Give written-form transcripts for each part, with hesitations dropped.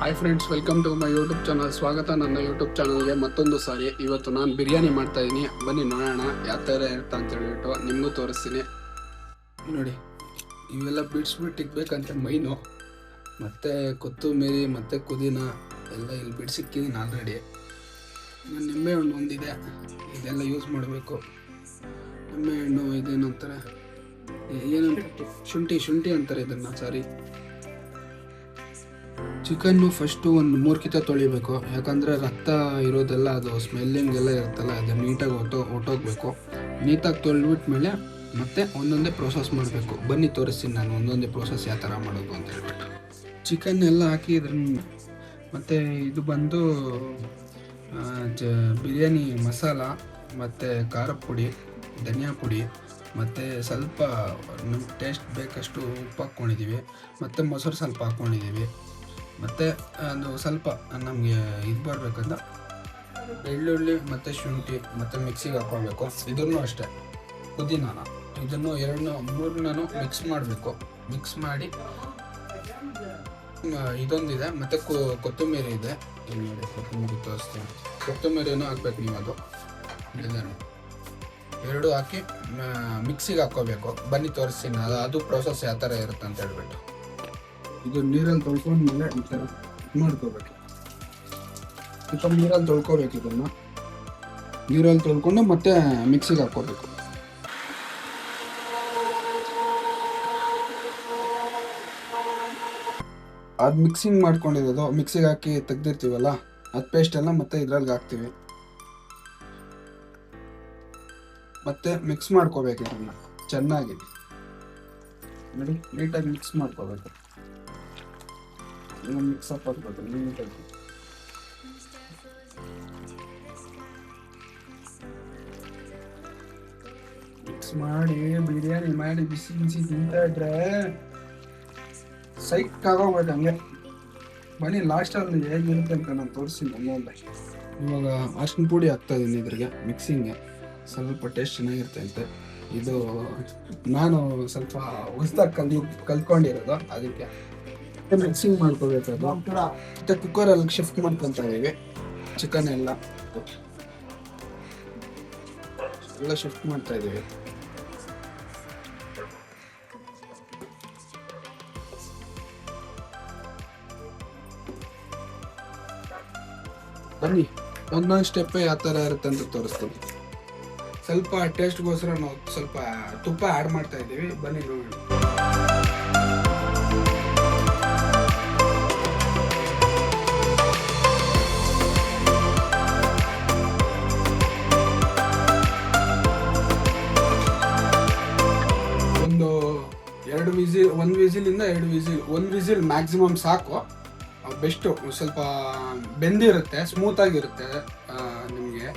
Hi friends, welcome to my YouTube channel. ಸ್ವಾಗತ ನನ್ನ YouTube ಚಾನಲ್ಗೆ ಮತ್ತೊಂದು ಸಾರಿ. ಇವತ್ತು ನಾನು ಬಿರಿಯಾನಿ ಮಾಡ್ತಾ ಇದ್ದೀನಿ. ಬನ್ನಿ ನೋಡೋಣ ಯಾವ ಥರ ಇರ್ತಾ ಅಂತ ಹೇಳ್ಬಿಟ್ಟು ನಿಮಗೂ ತೋರಿಸ್ತೀನಿ. ನೋಡಿ, ಇವೆಲ್ಲ ಬಿಡಿಸ್ಬಿಟ್ಟು ಇಕ್ಬೇಕಂತ ಮೈನು, ಮತ್ತು ಕೊತ್ತಂಬರಿ ಮತ್ತು ಪುದೀನ ಎಲ್ಲ ಇಲ್ಲಿ ಬಿಡಿಸಿಕ್ಕಿದ್ದೀನಿ ಆಲ್ರೆಡಿ. ನಾನು ನಿಂಬೆಹಣ್ಣು ಒಂದಿದೆ, ಇದೆಲ್ಲ ಯೂಸ್ ಮಾಡಬೇಕು. ನಿಂಬೆಹಣ್ಣು ಇದೇನಂತಾರೆ, ಏನಂತ ಶುಂಠಿ ಅಂತಾರೆ ಇದನ್ನು, ಸಾರಿ. ಚಿಕನ್ನು ಫಸ್ಟು ಒಂದು 3 ಕಿತ ತೊಳಿಬೇಕು, ಯಾಕಂದರೆ ರಕ್ತ ಇರೋದೆಲ್ಲ ಅದು ಸ್ಮೆಲ್ಲಿಂಗ್ ಎಲ್ಲ ಇರುತ್ತಲ್ಲ, ಅದು ನೀಟಾಗಿ ಹೊಟ್ಟೋಗ್ಬೇಕು. ನೀಟಾಗಿ ತೊಳೆದ್ಬಿಟ್ಮೇಲೆ ಮತ್ತೆ ಒಂದೊಂದೇ ಪ್ರೋಸೆಸ್ ಮಾಡಬೇಕು. ಬನ್ನಿ ತೋರಿಸ್ತೀನಿ ನಾನು ಒಂದೊಂದೇ ಪ್ರೋಸೆಸ್ ಯಾವ ಥರ ಮಾಡೋದು ಅಂತ ಹೇಳ್ಬಿಟ್ಟು. ಚಿಕನ್ ಎಲ್ಲ ಹಾಕಿ ಮತ್ತು ಇದು ಬಂದು ಬಿರಿಯಾನಿ ಮಸಾಲ ಮತ್ತು ಖಾರದ ಪುಡಿ, ಧನಿಯಾ ಪುಡಿ ಮತ್ತು ಸ್ವಲ್ಪ ನಮ್ಗೆ ಟೇಸ್ಟ್ ಬೇಕಷ್ಟು ಉಪ್ಪು ಹಾಕ್ಕೊಂಡಿದ್ದೀವಿ, ಮತ್ತು ಮೊಸರು ಸ್ವಲ್ಪ ಹಾಕ್ಕೊಂಡಿದ್ದೀವಿ. ಮತ್ತು ಅದು ಸ್ವಲ್ಪ ನಮಗೆ ಇದು ಬರಬೇಕಂತ ಬೆಳ್ಳುಳ್ಳಿ ಮತ್ತು ಶುಂಠಿ ಮತ್ತು ಮಿಕ್ಸಿಗೆ ಹಾಕ್ಕೊಳ್ಬೇಕು. ಇದನ್ನು ಅಷ್ಟೇ, ಪುದೀನಾನ ಇದನ್ನು 2-3 ಮಿಕ್ಸ್ ಮಾಡಬೇಕು. ಮಿಕ್ಸ್ ಮಾಡಿ ಇದೊಂದಿದೆ, ಮತ್ತು ಕೊತ್ತಂಬರಿ ಇದೆ. ಇಲ್ಲಿ ನೋಡಿ, ಕೊತ್ತಂಬರಿ ತೋರಿಸ್ತೀನಿ. ಕೊತ್ತಂಬರಿನೂ ಹಾಕ್ಬೇಕು ನೀವು, ಅದು ಇದನ್ನು 2 ಹಾಕಿ ಮಿಕ್ಸಿಗೆ ಹಾಕ್ಕೋಬೇಕು. ಬನ್ನಿ ತೋರಿಸ್ತೀನಿ ಅದು ಪ್ರೋಸೆಸ್ ಯಾವ ಥರ ಇರುತ್ತೆ ಅಂತ ಹೇಳ್ಬಿಟ್ಟು. ಇದು ನೀರಲ್ಲಿ ತೊಳ್ಕೊಂಡ್ಮೇಲೆ ಈ ಥರ ಮಾಡ್ಕೋಬೇಕು. ಸ್ವಲ್ಪ ನೀರಲ್ಲಿ ತೊಳ್ಕೊಬೇಕು. ಇದನ್ನು ನೀರಲ್ಲಿ ತೊಳ್ಕೊಂಡು ಮತ್ತೆ ಮಿಕ್ಸಿಗೆ ಹಾಕ್ಕೋಬೇಕು. ಅದು ಮಿಕ್ಸಿಂಗ್ ಮಾಡ್ಕೊಂಡಿರೋದು ಮಿಕ್ಸಿಗೆ ಹಾಕಿ ತೆಗ್ದಿರ್ತೀವಲ್ಲ, ಅದು ಪೇಸ್ಟ್ ಎಲ್ಲ ಮತ್ತೆ ಇದ್ರಲ್ಲಿ ಹಾಕ್ತೀವಿ. ಮತ್ತೆ ಮಿಕ್ಸ್ ಮಾಡ್ಕೋಬೇಕು. ಇದನ್ನು ಚೆನ್ನಾಗಿ ನೋಡಿ, ನೀಟಾಗಿ ಮಿಕ್ಸ್ ಮಾಡ್ಕೋಬೇಕು. ಮಿಕ್ಸಪ್ ಆಗ್ಬೇಕು ನೀಟಾಗಿ. ಮಿಕ್ಸ್ ಮಾಡಿ ಬಿರಿಯಾನಿ ಮಾಡಿ ಬಿಸಿ ಬಿಸಿ ತಿಂತಾ ಇದ್ರೆ ಸೈಕ್ ಆಗೋಗ್ಬೇಕು ಹಂಗೆ. ಬನ್ನಿ ಲಾಸ್ಟಲ್ಲಿ ಹೇಗಿರುತ್ತೆ ಅಂತ ನಾನು ತೋರಿಸ್ತೀನಿ ಒಂದೊಂದೇ. ಇವಾಗ ಅರ್ಶಿನ ಪುಡಿ ಹಾಕ್ತಾ ಇದ್ದೀನಿ ಇದ್ರಿಗೆ, ಮಿಕ್ಸಿಂಗ್ಗೆ ಸ್ವಲ್ಪ ಟೇಸ್ಟ್ ಚೆನ್ನಾಗಿರುತ್ತೆ ಅಂತೆ. ಇದು ನಾನು ಸ್ವಲ್ಪ ಹೊಸ್ದಾಗಿ ಕಲ್ತ್ಕೊಂಡಿರೋದು, ಅದಕ್ಕೆ ಮಿಕ್ಸಿಂಗ್ ಮಾಡ್ಕೋಬೇಕು. ಮತ್ತೆ ಕುಕ್ಕರಲ್ಲಿ ಶಿಫ್ಟ್ ಮಾಡ್ಕೊತಾ ಇದೀವಿ. ಚಿಕನ್ ಎಲ್ಲ ಶಿಫ್ಟ್ ಮಾಡ್ತಾ ಇದೀವಿ. ಬನ್ನಿ ಒಂದೊಂದು ಸ್ಟೆಪ್ ಯಾವ ಥರ ಇರುತ್ತೆ ಅಂತ ತೋರಿಸ್ತೀನಿ. ಸ್ವಲ್ಪ ಟೇಸ್ಟ್ಗೋಸ್ಕರ ನಾವು ಸ್ವಲ್ಪ ತುಪ್ಪ ಆ್ಯಡ್ ಮಾಡ್ತಾ ಇದ್ದೀವಿ. ಬನ್ನಿ ನೋಡಿ. ಒಂದು ವಿಸಿಲಿಂದ 2 ವಿಸಿಲ್, 1 ವಿಸಿಲ್ ಮ್ಯಾಕ್ಸಿಮಮ್ ಸಾಕು. ಬೆಸ್ಟು. ಸ್ವಲ್ಪ ಬೆಂದಿರುತ್ತೆ, ಸ್ಮೂತಾಗಿರುತ್ತೆ. ನಿಮಗೆ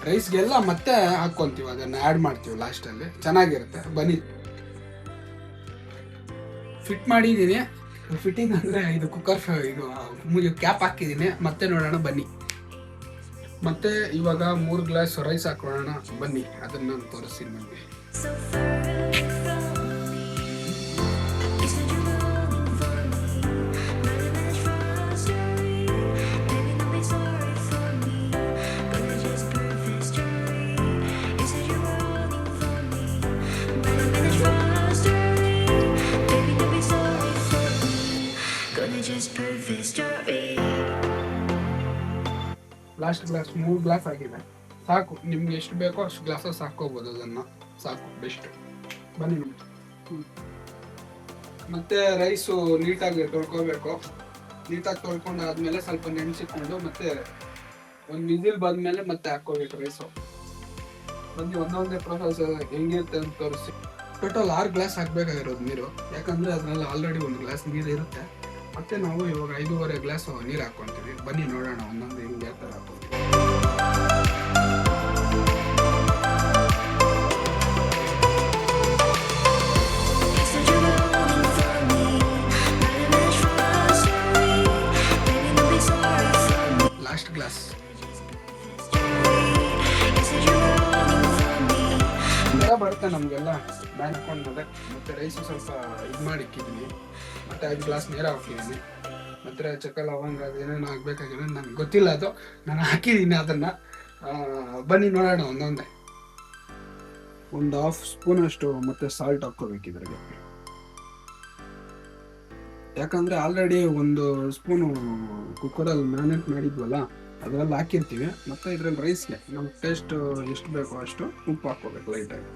ರೈಸ್ಗೆಲ್ಲ ಮತ್ತೆ ಹಾಕ್ಕೊತೀವಿ, ಅದನ್ನು ಆ್ಯಡ್ ಮಾಡ್ತೀವಿ ಲಾಸ್ಟಲ್ಲಿ, ಚೆನ್ನಾಗಿರುತ್ತೆ. ಬನ್ನಿ ಫಿಟ್ ಮಾಡಿದ್ದೀನಿ. ಫಿಟ್ಟಿಂಗ್ ಅಂದರೆ ಇದು ಕುಕ್ಕರ್ ಇದು ಕ್ಯಾಪ್ ಹಾಕಿದ್ದೀನಿ. ಮತ್ತೆ ನೋಡೋಣ ಬನ್ನಿ. ಮತ್ತೆ ಇವಾಗ 3 ಗ್ಲಾಸ್ ರೈಸ್ ಹಾಕೊಳ್ಳೋಣ. ಬನ್ನಿ, ಅದನ್ನು ನಾನು ತೋರಿಸ್ತೀನಿ ನಿಮಗೆ. ಲಾಸ್ಟ್ ಗ್ಲಾಸ್ 3 ಗ್ಲಾಸ್ ಆಗಿದೆ, ಸಾಕು. ನಿಮ್ಗೆ ಎಷ್ಟು ಬೇಕೋ ಅಷ್ಟು ಗ್ಲಾಸಸ್ ಹಾಕೋಬೋದು, ಅದನ್ನು ಸಾಕು, ಬೆಸ್ಟ್. ಬನ್ನಿ. ಮತ್ತೆ ರೈಸು ನೀಟಾಗಿ ತೊಳ್ಕೊಬೇಕು. ನೀಟಾಗಿ ತೊಳ್ಕೊಂಡಾದ್ಮೇಲೆ ಸ್ವಲ್ಪ ನೆನೆಸಿಕೊಂಡು ಮತ್ತೆ 1 ವಿಸಿಲ್ ಬಂದಮೇಲೆ ಮತ್ತೆ ಹಾಕೋಬೇಕು ರೈಸು. ಬನ್ನಿ ಒಂದೊಂದೇ ಪ್ರೊಸೆಸ್ ಹೆಂಗಿರುತ್ತೆ ಅಂತ ತೋರಿಸಿ. ಟೋಟಲ್ 6 ಗ್ಲಾಸ್ ಹಾಕ್ಬೇಕಾಗಿರೋದು ನೀರು, ಯಾಕಂದರೆ ಅದರಲ್ಲಿ ಆಲ್ರೆಡಿ 1 ಗ್ಲಾಸ್ ನೀರು ಇರುತ್ತೆ. ಮತ್ತೆ ನಾವು ಇವಾಗ 5.5 ಗ್ಲಾಸ್ ನೀರು ಹಾಕ್ಕೊತೀವಿ. ಬನ್ನಿ ನೋಡೋಣ ಒಂದೊಂದು ಹೆಂಗೆ ಯಾವ ಥರ ಹಾಕ್ಕೊತೀವಿ. ಲಾಸ್ಟ್ ಗ್ಲಾಸ್ ಬರುತ್ತೆ ನಮಗೆಲ್ಲ ಬ್ಯಾನ್ ಹಾಕೊಂಡ್ಮೇಲೆ. ಮತ್ತೆ ರೈಸು ಸ್ವಲ್ಪ ಇದು ಮಾಡಿ ಇಕ್ಕಿದ್ದೀನಿ. ಮತ್ತು 5 ಗ್ಲಾಸ್ ನೀರು ಹಾಕಿದ್ದೀನಿ. ಮತ್ತು ಚಕ್ಕ ಲವಂಗ ಅದೇನೇನು ಹಾಕ್ಬೇಕಾಗಿದೆ ನನಗೆ ಗೊತ್ತಿಲ್ಲ, ಅದು ನಾನು ಹಾಕಿದ್ದೀನಿ ಅದನ್ನು. ಬನ್ನಿ ನೋಡೋಣ ಒಂದೊಂದೇ. ಒಂದು ಹಾಫ್ ಸ್ಪೂನ್ ಅಷ್ಟು ಮತ್ತೆ ಸಾಲ್ಟ್ ಹಾಕ್ಕೋಬೇಕು ಇದ್ರಿಗೆ, ಯಾಕಂದರೆ ಆಲ್ರೆಡಿ ಒಂದು ಸ್ಪೂನು ಕುಕ್ಕರಲ್ಲಿ ಮ್ಯಾರಿನೇಟ್ ಮಾಡಿದ್ವಲ್ಲ ಅದರಲ್ಲಿ ಹಾಕಿರ್ತೀವಿ. ಮತ್ತು ಇದ್ರಲ್ಲಿ ರೈಸ್ಗೆ ನಮ್ಮ ಟೇಸ್ಟ್ ಎಷ್ಟು ಬೇಕೋ ಅಷ್ಟು ಉಪ್ಪು ಹಾಕ್ಕೋಬೇಕು ಲೈಟಾಗಿ.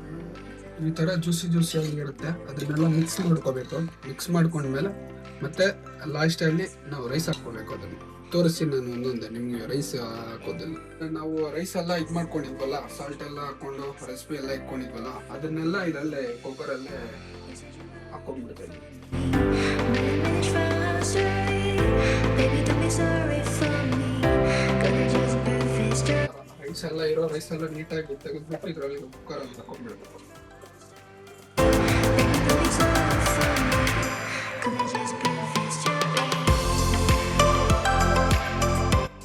ಈ ಥರ ಜ್ಯೂಸಿ ಆಗಿರುತ್ತೆ, ಅದನ್ನೆಲ್ಲ ಮಿಕ್ಸ್ ಮಾಡ್ಕೋಬೇಕು. ಮಿಕ್ಸ್ ಮಾಡ್ಕೊಂಡ್ಮೇಲೆ ಮತ್ತೆ ಲಾಸ್ಟಲ್ಲಿ ನಾವು ರೈಸ್ ಹಾಕ್ಕೋಬೇಕು. ಅದನ್ನು ತೋರಿಸಿ ನಾನು ಒಂದೊಂದೇ ನಿಮಗೆ ರೈಸ್ ಹಾಕೋದಿಲ್ಲ. ನಾವು ರೈಸ್ ಎಲ್ಲ ಇದು ಮಾಡ್ಕೊಂಡಿದ್ವಲ್ಲ, ಸಾಲ್ಟ್ ಎಲ್ಲ ಹಾಕ್ಕೊಂಡು ರೆಸಿಪಿ ಎಲ್ಲ ಇಟ್ಕೊಂಡಿದ್ವಲ್ಲ, ಅದನ್ನೆಲ್ಲ ಇದರಲ್ಲೇ ಕುಕ್ಕರಲ್ಲೇ ಹಾಕೊಂಡ್ಬಿಡ್ತೇವೆ. ರೈಸ್ ಎಲ್ಲ ಇರೋ ರೈಸ್ ಎಲ್ಲ ನೀಟಾಗಿ ತೆಗೆದ್ಬಿಟ್ಟು ಇದರಲ್ಲಿ ಕುಕ್ಕರಲ್ಲಿ ಹಾಕೊಂಡ್ಬಿಡ್ಬೇಕು.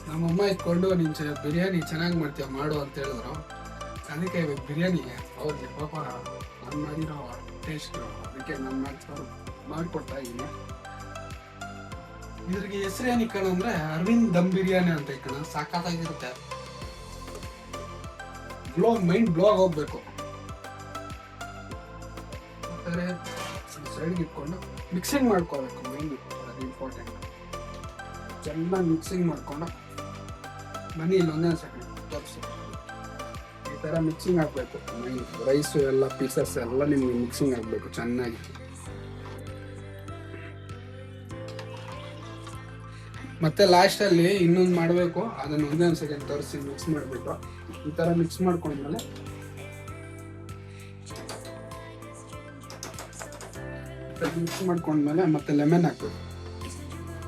ನಮ್ಮಮ್ಮ ಇಟ್ಕೊಂಡು ನೀನು ಬಿರಿಯಾನಿ ಚೆನ್ನಾಗಿ ಮಾಡ್ತೀಯ ಮಾಡು ಅಂತ ಹೇಳಿದ್ರು. ಅದಕ್ಕೆ ಬಿರಿಯಾನಿ ಅವ್ರಿಗೆ ಪಾಪ ನಾನು ಮಾಡಿರೋ ಟೇಸ್ಟ್, ಅದಕ್ಕೆ ನಾನು ಮಾಡಿಕೊಡ್ತಾ ಇದ್ದೀನಿ. ಇದ್ರಿಗೆ ಹೆಸರು ಏನು ಇಕ್ಕಣ ಅಂದ್ರೆ ಅರವಿಂದ್ ದಮ್ ಬಿರಿಯಾನಿ ಅಂತ ಇಕ್ಕಣ. ಸಾಕಾಗಿರುತ್ತೆ, ಮೈಂಡ್ ಬ್ಲಾಗ್ ಹೋಗ್ಬೇಕು. ಸೈಡ್ಗೆ ಇಟ್ಕೊಂಡು ಮಿಕ್ಸಿಂಗ್ ಮಾಡ್ಕೋಬೇಕು. ಮೈಂಡ್ ಅದು ಇಂಪಾರ್ಟೆಂಟ್. ಚೆನ್ನಾಗಿ ಮಿಕ್ಸಿಂಗ್ ಮಾಡ್ಕೊಂಡು ಬನ್ನಿ ಇಲ್ಲೊಂದೇ ಸೆಕೆಂಡ್ ತೋರಿಸಿ. ಈ ಥರ ಮಿಕ್ಸಿಂಗ್ ಆಗಬೇಕು. ರೈಸು ಎಲ್ಲ ಪೀಸಸ್ ಎಲ್ಲ ನಿಮಗೆ ಮಿಕ್ಸಿಂಗ್ ಆಗಬೇಕು ಚೆನ್ನಾಗಿ. ಮತ್ತೆ ಲಾಸ್ಟಲ್ಲಿ ಇನ್ನೊಂದು ಮಾಡಬೇಕು, ಅದನ್ನು ಒಂದೇ ಒಂದು ಸೆಕೆಂಡ್ ತೋರಿಸಿ ಮಿಕ್ಸ್ ಮಾಡಬೇಕು. ಈ ಥರ ಮಿಕ್ಸ್ ಮಾಡ್ಕೊಂಡ್ಮೇಲೆ ಮಿಕ್ಸ್ ಮಾಡ್ಕೊಂಡ್ಮೇಲೆ ಮತ್ತೆ ಲೆಮನ್ ಹಾಕ್ಬೇಕು.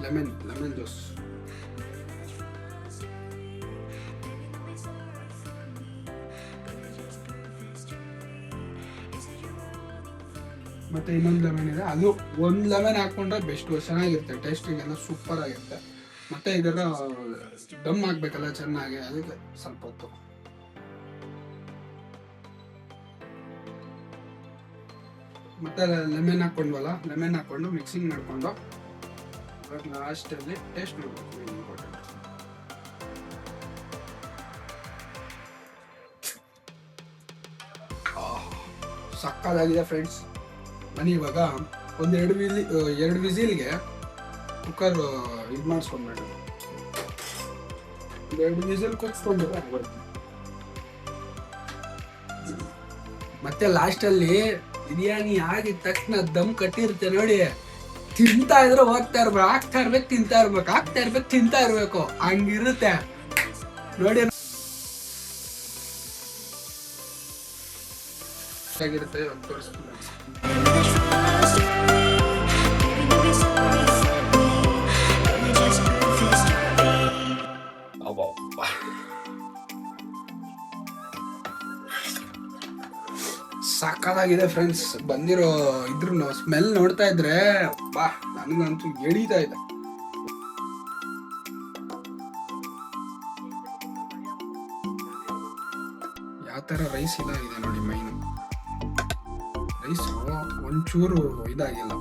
Lemon juice. ಮತ್ತೆ ಇನ್ನೊಂದು ಲೆಮನ್ ಇದೆ, ಅದು ಒಂದು ಲೆಮನ್ ಹಾಕೊಂಡ್ರೆ ಬೆಸ್ಟ್, ಚೆನ್ನಾಗಿರುತ್ತೆ, ಟೇಸ್ಟಿಗೆಲ್ಲ ಸೂಪರ್ ಆಗಿರುತ್ತೆ. ಮತ್ತೆ ಇದೆಲ್ಲ ದಮ್ ಹಾಕ್ಬೇಕಲ್ಲ ಚೆನ್ನಾಗಿ, ಅದಕ್ಕೆ ಸ್ವಲ್ಪ ಹೊತ್ತು. ಮತ್ತೆ ಲೆಮನ್ ಹಾಕೊಂಡ್ವಲ್ಲ, ಲೆಮನ್ ಹಾಕೊಂಡು ಮಿಕ್ಸಿಂಗ್ ಮಾಡಿಕೊಂಡು ಲಾಸ್ಟಲ್ಲಿ ಟೇಸ್ಟ್ ಮಾಡಬೇಕು. ಇಂಪಾರ್ಟೆಂಟ್. ಸಕ್ಕತ್ತಾಗಿದೆ ಫ್ರೆಂಡ್ಸ್. ಬನ್ನಿ ಇವಾಗ ಒಂದು ಎರಡು ವಿಸಿಲ್ಗೆ ಕುಕ್ಕರ್ ಇದು ಮಾಡಿಸ್ಕೊಂಡ್ಬೇಡ, ಎರಡು ವಿಸಿಲ್ ಕುದಿಸ್ಕೊಂಡ್ರೆ ಬರುತ್ತೆ. ಮತ್ತೆ ಲಾಸ್ಟಲ್ಲಿ ಬಿರಿಯಾನಿ ಆಗಿದ ತಕ್ಷಣ ದಮ್ ಕಟ್ಟಿರುತ್ತೆ ನೋಡಿ, ತಿಂತಾ ಇದ್ರೆ ಹೋಗ್ತಾ ಇರ್ಬೇಕು, ಆಗ್ತಾ ಇರ್ಬೇಕು, ತಿಂತಾ ಇರ್ಬೇಕು, ಆಗ್ತಾ ಇರ್ಬೇಕು, ತಿಂತಾ ಇರ್ಬೇಕು, ಹಂಗಿರುತ್ತೆ ನೋಡಿ. ಆಗಿರುತ್ತೆ ತೋರಿಸ್ತೀನಿ. ಸಾಕಾಗಿದೆ ಫ್ರೆಂಡ್ಸ್. ಬಂದಿರೋ ಇದ್ರು ಸ್ಮೆಲ್ ನೋಡ್ತಾ ಇದ್ರೆ ಬಾ ನನಗಂತೂ ಎಳೀತಾ ಇದೆ. ಯಾವ ಥರ ರೈಸ್ ಇದಾಗಿದೆ ನೋಡಿ. ಮೈನು ರೈಸು ಒಂಚೂರು ಇದಾಗಿಲ್ಲ,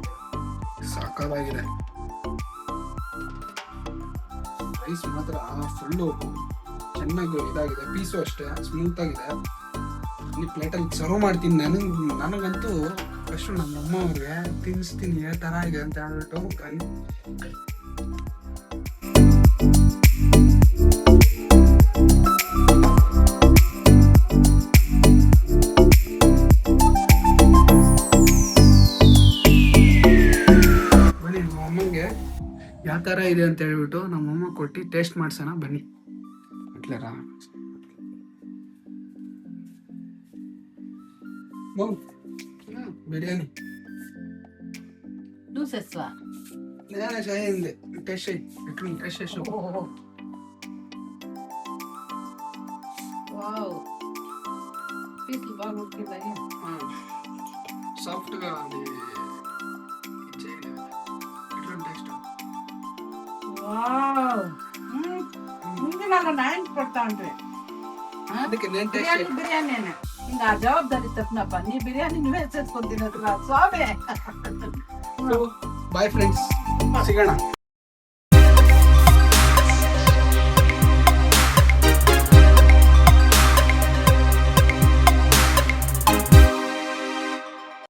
ಸಾಕಾಗಿದೆ. ರೈಸ್ ಮಾತ್ರ ಫುಲ್ಲು ಚೆನ್ನಾಗಿ ಇದಾಗಿದೆ, ಪೀಸು ಅಷ್ಟೇ ಸ್ಮೂತ್ ಆಗಿದೆ. ಈ ಪ್ಲೇಟಲ್ಲಿ ಸರ್ವ್ ಮಾಡ್ತೀನಿ. ನನಗಂತೂ ಫಸ್ಟು ನಮ್ಮಮ್ಮ ಅವ್ರಿಗೆ ತಿನ್ನಿಸ್ತೀನಿ ಯಾವ ಥರ ಇದೆ ಅಂತ ಹೇಳ್ಬಿಟ್ಟು. ಬನ್ನಿ ನಮ್ಮಮ್ಮಂಗೆ ಯಾವ ಥರ ಇದೆ ಅಂತ ಹೇಳ್ಬಿಟ್ಟು ನಮ್ಮಮ್ಮ ಕೊಟ್ಟು ಟೇಸ್ಟ್ ಮಾಡ್ಸೋಣ ಬನ್ನಿ. ಇಟ್ಲಾರ బిర్యానీ చూసేస్తా నేనే చేయింది టేస్ట్ ఎట్లా టేస్ట్ చేసి వావ్ పీసులు బాగా ఉడికిందని సాఫ్ట్గా అది చేయండి. ఎట్లా టేస్ట్? వావ్ ముందు నాకు నైన్ కొడతా అంటే ಅದಕ್ಕೆ నేను ಟೇಸ್ಟ್ బిర్యానీ ఇంకా జవాబుదారీ తప్పునప్ప నీ బిర్యానీ నువ్వే చేసుకొని తినదు స్వామి. Bye friends, సిగಣ.